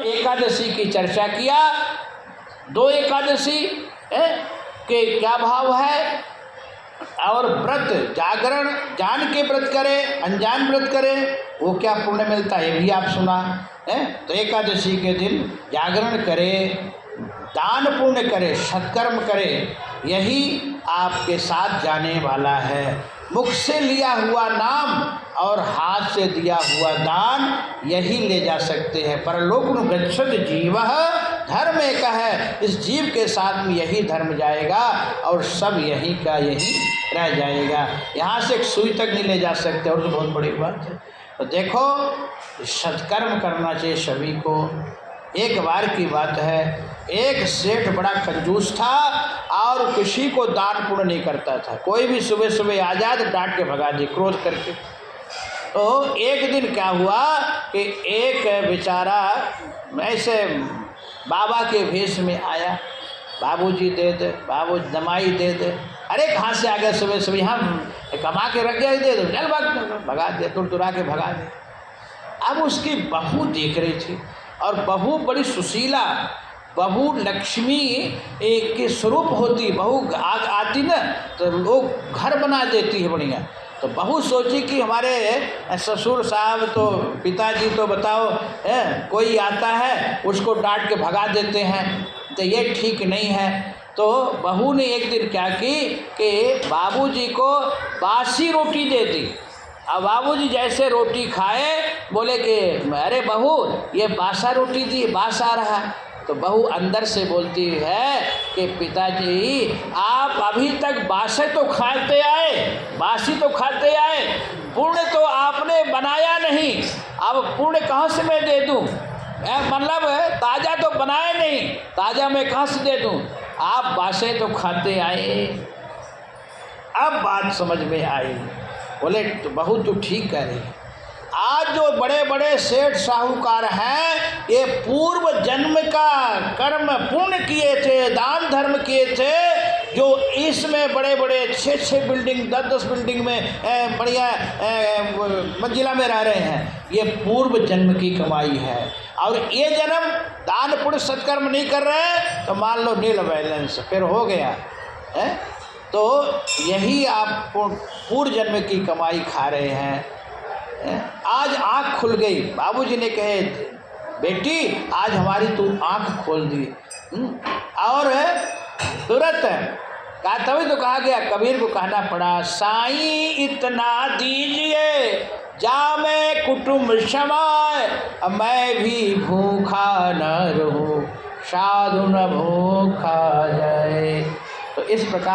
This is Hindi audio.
एकादशी की चर्चा किया। 2 एकादशी के क्या भाव है, और व्रत जागरण जान के व्रत करे, अनजान व्रत करे, वो क्या पुण्य मिलता है, ये भी आप सुना है। तो एकादशी के दिन जागरण करे, दान पुण्य करे, सत्कर्म करे, यही आपके साथ जाने वाला है। मुख से लिया हुआ नाम और हाथ से दिया हुआ दान यही ले जा सकते हैं। परलोक नु गच्छत जीवः धर्म एक है, इस जीव के साथ में यही धर्म जाएगा और सब यही का यही रह जाएगा। यहाँ से एक सुई तक नहीं ले जा सकते, और तो बहुत बड़ी बात है। तो देखो, सत्कर्म करना चाहिए सभी को। एक बार की बात है, एक सेठ बड़ा कंजूस था और किसी को दान पुण्य नहीं करता था। कोई भी सुबह सुबह आ जाए तो डांट के भगा दे क्रोध करके। तो एक दिन क्या हुआ कि एक बेचारा ऐसे बाबा के भेष में आया, बाबूजी दे दे, बाबू दमाई दे दे। अरे कहाँ से आ गए सुबह सुबह, हम कमा के रख गया, दे दो, चल भगा दे, तुरा के भगा दे। अब उसकी बहू देख रही थी, और बहू बड़ी सुशीला, बहू लक्ष्मी एक के स्वरूप होती। बहू आती ना तो लोग घर बना देती है बढ़िया। तो बहू सोची कि हमारे ससुर साहब तो पिताजी तो बताओ कोई आता है उसको डांट के भगा देते हैं, तो ये ठीक नहीं है। तो बहू ने एक दिन क्या की कि बाबूजी को बासी रोटी दे दी। अब बाबूजी जैसे रोटी खाए बोले कि अरे बहू ये बासा रोटी दी, बास आ रहा। तो बहू अंदर से बोलती है कि पिताजी आप अभी तक बासे तो खाते आए, बासी तो खाते आए, पुण्य तो आपने बनाया नहीं, अब पुण्य कहाँ से मैं दे दूँ, मतलब ताज़ा तो बनाए नहीं, ताज़ा मैं कहाँ से दे दूँ, आप बासे तो खाते आए। अब बात समझ में आई। बोले तो बहू तू ठीक कह रही है, आज जो बड़े बड़े सेठ साहूकार हैं ये पूर्व जन्म का कर्म पुण्य किए थे, दान धर्म किए थे, जो इसमें बड़े बड़े 6-6 बिल्डिंग 10-10 बिल्डिंग में बढ़िया मंजिला में रह रहे हैं, ये पूर्व जन्म की कमाई है। और ये जन्म दान पुण्य सत्कर्म नहीं कर रहे तो मान लो नील बैलेंस फिर हो गया है। तो यही आप पूर्व जन्म की कमाई खा रहे हैं। आज आँख खुल गई। बाबूजी ने कहे बेटी आज हमारी तू आँख खोल दी। और तुरंत कहा, तभी तो कहा गया, कबीर को कहना पड़ा, साईं इतना दीजिए जामे कुटुंब समाए, मैं भी भूखा न रहूं साधु न भूखा जाए। तो इस प्रकार